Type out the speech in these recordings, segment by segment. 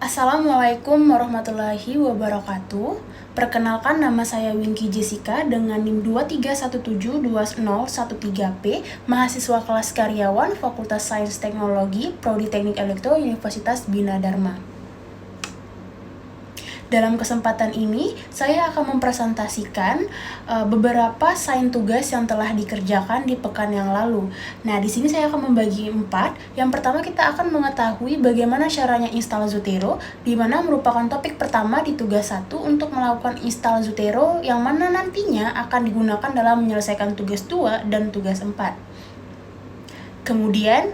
Assalamualaikum warahmatullahi wabarakatuh. Perkenalkan, nama saya Winky Jessica dengan NIM 231720113P, mahasiswa kelas karyawan Fakultas Sains Teknologi, Prodi Teknik Elektro, Universitas Bina Dharma. Dalam kesempatan ini, saya akan mempresentasikan beberapa assignment tugas yang telah dikerjakan di pekan yang lalu. Nah, di sini saya akan membagi 4. Yang pertama, kita akan mengetahui bagaimana caranya install Zotero, di mana merupakan topik pertama di tugas 1 untuk melakukan install Zotero, yang mana nantinya akan digunakan dalam menyelesaikan tugas 2 dan tugas 4. Kemudian,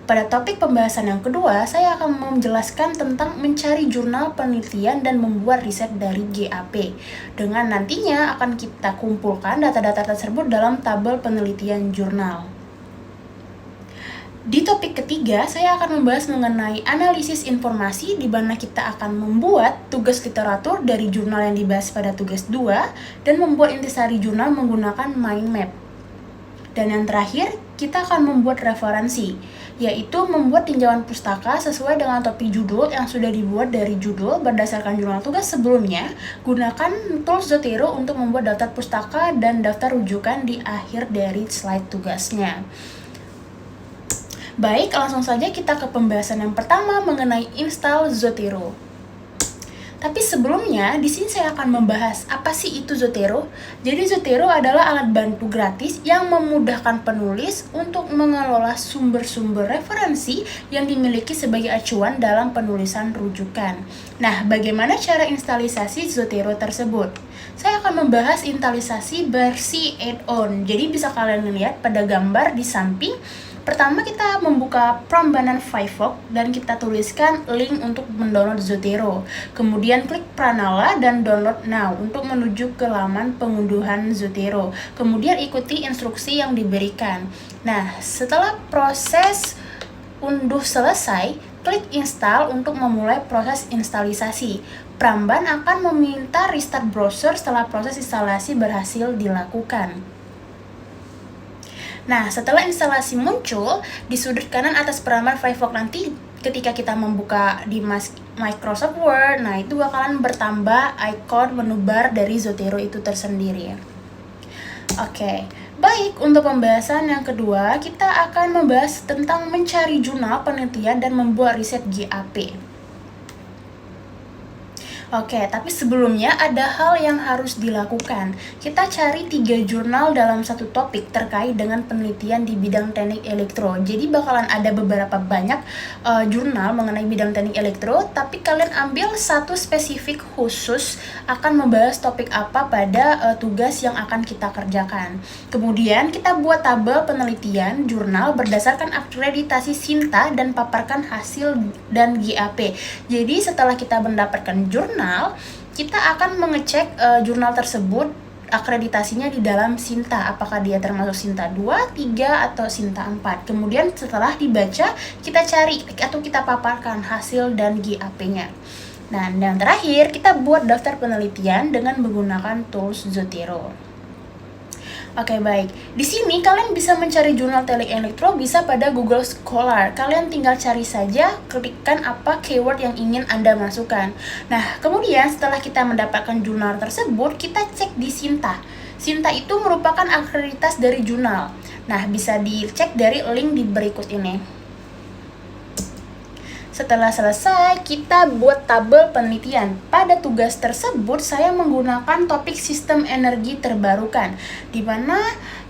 pada topik pembahasan yang kedua, saya akan menjelaskan tentang mencari jurnal penelitian dan membuat riset dari GAP. Dengan nantinya akan kita kumpulkan data-data tersebut dalam tabel penelitian jurnal. Di topik ketiga, saya akan membahas mengenai analisis informasi, di mana kita akan membuat tugas literatur dari jurnal yang dibahas pada tugas 2 dan membuat intisari jurnal menggunakan mind map. Dan yang terakhir, kita akan membuat referensi, yaitu membuat tinjauan pustaka sesuai dengan topik judul yang sudah dibuat dari judul berdasarkan jurnal tugas sebelumnya. Gunakan tools Zotero untuk membuat daftar pustaka dan daftar rujukan di akhir dari slide tugasnya. Baik, langsung saja kita ke pembahasan yang pertama mengenai install Zotero. Tapi sebelumnya, di sini saya akan membahas apa sih itu Zotero. Jadi Zotero adalah alat bantu gratis yang memudahkan penulis untuk mengelola sumber-sumber referensi yang dimiliki sebagai acuan dalam penulisan rujukan. Nah, bagaimana cara instalisasi Zotero tersebut? Saya akan membahas instalisasi versi add-on. Jadi bisa kalian lihat pada gambar di samping. Pertama, kita membuka Prambanan Firefox dan kita tuliskan link untuk mendownload Zotero. Kemudian klik Pranala dan download now untuk menuju ke laman pengunduhan Zotero. Kemudian ikuti instruksi yang diberikan. Nah, setelah proses unduh selesai, klik install untuk memulai proses instalisasi. Pramban akan meminta restart browser setelah proses instalasi berhasil dilakukan. Nah, setelah instalasi muncul, di sudut kanan atas Pramban Firefox nanti ketika kita membuka di Microsoft Word, nah itu bakalan bertambah icon menu bar dari Zotero itu tersendiri. Oke, baik, untuk pembahasan yang kedua, kita akan membahas tentang mencari jurnal penelitian dan membuat riset GAP. Oke, tapi sebelumnya ada hal yang harus dilakukan. Kita cari 3 jurnal dalam satu topik terkait dengan penelitian di bidang teknik elektro. Jadi bakalan ada beberapa banyak jurnal mengenai bidang teknik elektro, tapi kalian ambil satu spesifik khusus akan membahas topik apa pada tugas yang akan kita kerjakan. Kemudian kita buat tabel penelitian jurnal berdasarkan akreditasi Sinta dan paparkan hasil dan GAP. Jadi setelah kita mendapatkan jurnal, kita akan mengecek jurnal tersebut akreditasinya di dalam Sinta, apakah dia termasuk Sinta 2, 3, atau Sinta 4. Kemudian setelah dibaca, kita cari atau kita paparkan hasil dan GAP-nya. Nah, dan terakhir kita buat daftar penelitian dengan menggunakan tools Zotero. Oke, baik. Di sini kalian bisa mencari jurnal teknik elektro bisa pada Google Scholar. Kalian tinggal cari saja, klikkan apa keyword yang ingin Anda masukkan. Nah, kemudian setelah kita mendapatkan jurnal tersebut, kita cek di Sinta. Sinta itu merupakan akreditas dari jurnal. Nah, bisa dicek dari link di berikut ini. Setelah selesai, kita buat tabel penelitian. Pada tugas tersebut, saya menggunakan topik sistem energi terbarukan, di mana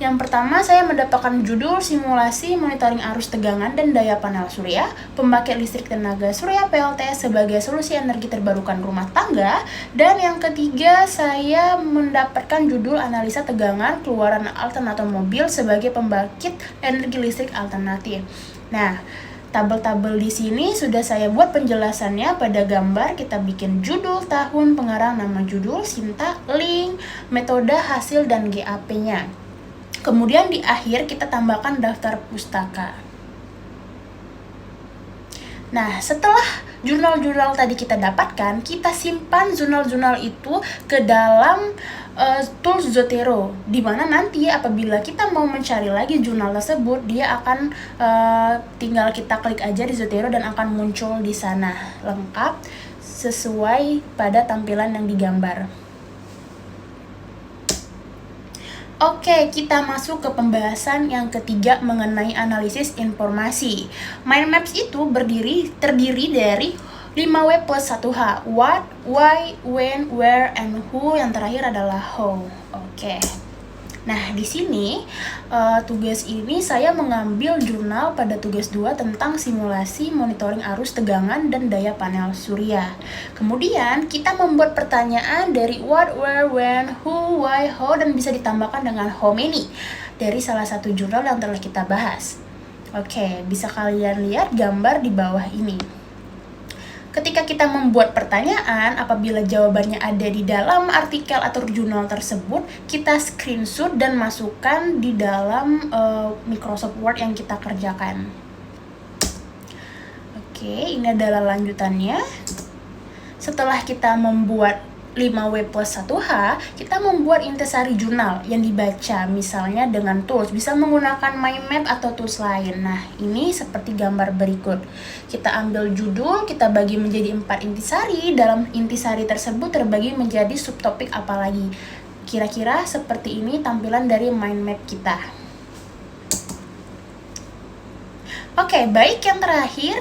yang pertama saya mendapatkan judul simulasi monitoring arus tegangan dan daya panel surya, pembangkit listrik tenaga surya PLTS sebagai solusi energi terbarukan rumah tangga, dan yang ketiga saya mendapatkan judul analisa tegangan keluaran alternator mobil sebagai pembangkit energi listrik alternatif. Nah, tabel-tabel di sini sudah saya buat penjelasannya pada gambar. Kita bikin judul, tahun, pengarang, nama judul, Sinta, link, metode, hasil, dan GAP-nya. Kemudian di akhir kita tambahkan daftar pustaka. Nah, setelah jurnal-jurnal tadi kita dapatkan, kita simpan jurnal-jurnal itu ke dalam tools Zotero, di mana nanti apabila kita mau mencari lagi jurnal tersebut, dia akan tinggal kita klik aja di Zotero dan akan muncul di sana lengkap sesuai pada tampilan yang digambar. Oke, kita masuk ke pembahasan yang ketiga mengenai analisis informasi. Mind maps itu terdiri dari 5W plus 1H. What, why, when, where, and who. Yang terakhir adalah how. Oke. Nah, di sini tugas ini saya mengambil jurnal pada tugas 2 tentang simulasi monitoring arus tegangan dan daya panel surya. Kemudian kita membuat pertanyaan dari what, where, when, who, why, how, dan bisa ditambahkan dengan how many dari salah satu jurnal yang telah kita bahas. Oke, bisa kalian lihat gambar di bawah ini. Ketika kita membuat pertanyaan, apabila jawabannya ada di dalam artikel atau jurnal tersebut, kita screenshot dan masukkan di dalam Microsoft Word yang kita kerjakan. Oke, ini adalah lanjutannya. Setelah kita membuat 5W plus 1H, kita membuat intisari jurnal yang dibaca misalnya dengan tools, bisa menggunakan mind map atau tools lain. Nah, ini seperti gambar berikut. Kita ambil judul, kita bagi menjadi 4 intisari. Dalam intisari tersebut terbagi menjadi subtopik apalagi. Kira-kira seperti ini tampilan dari mind map kita. Oke, baik, yang terakhir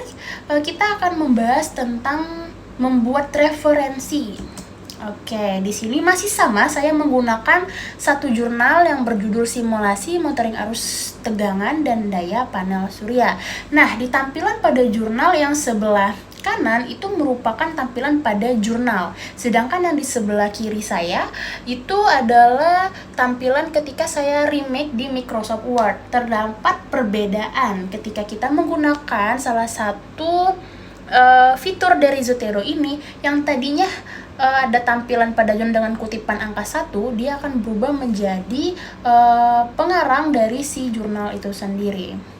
kita akan membahas tentang membuat referensi. Oke, di sini masih sama, saya menggunakan satu jurnal yang berjudul Simulasi Monitoring Arus Tegangan dan Daya Panel Surya. Nah, di tampilan pada jurnal yang sebelah kanan itu merupakan tampilan pada jurnal. Sedangkan yang di sebelah kiri saya itu adalah tampilan ketika saya remake di Microsoft Word. Terdapat perbedaan ketika kita menggunakan salah satu fitur dari Zotero ini yang tadinya ada tampilan pada jurnal dengan kutipan angka 1, dia akan berubah menjadi pengarang dari si jurnal itu sendiri.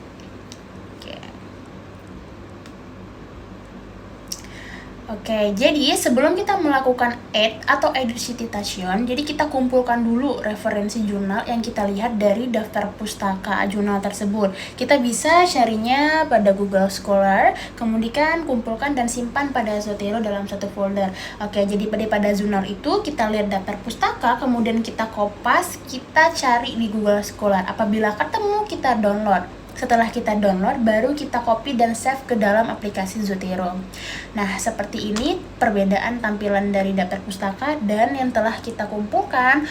Oke, jadi sebelum kita melakukan add atau edit citation, jadi kita kumpulkan dulu referensi jurnal yang kita lihat dari daftar pustaka jurnal tersebut. Kita bisa carinya pada Google Scholar, kemudian kumpulkan dan simpan pada Zotero dalam satu folder. Oke, jadi pada jurnal itu kita lihat daftar pustaka, kemudian kita kopas, kita cari di Google Scholar. Apabila ketemu, kita download. Setelah kita download, baru kita copy dan save ke dalam aplikasi Zotero. Nah, seperti ini perbedaan tampilan dari daftar pustaka dan yang telah kita kumpulkan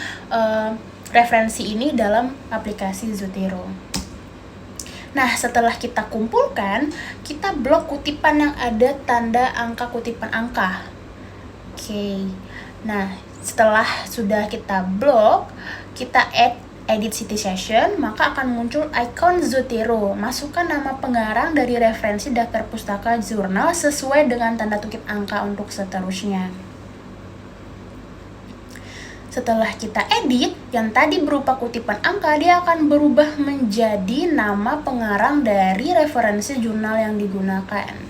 referensi ini dalam aplikasi Zotero. Nah, setelah kita kumpulkan, kita blok kutipan yang ada tanda angka kutipan angka. Oke. Nah, setelah sudah kita blok, kita edit citation, maka akan muncul icon Zotero. Masukkan nama pengarang dari referensi daftar pustaka jurnal sesuai dengan tanda kutip angka untuk seterusnya. Setelah kita edit, yang tadi berupa kutipan angka, dia akan berubah menjadi nama pengarang dari referensi jurnal yang digunakan.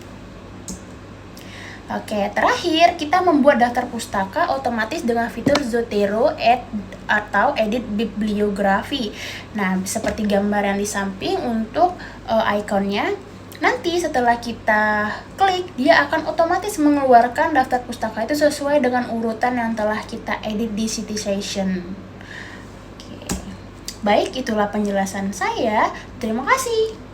Oke, terakhir kita membuat daftar pustaka otomatis dengan fitur Zotero Add atau Edit Bibliografi. Nah, seperti gambar yang di samping untuk ikonnya. Nanti setelah kita klik, dia akan otomatis mengeluarkan daftar pustaka itu sesuai dengan urutan yang telah kita edit di citation. Oke. Baik, itulah penjelasan saya. Terima kasih.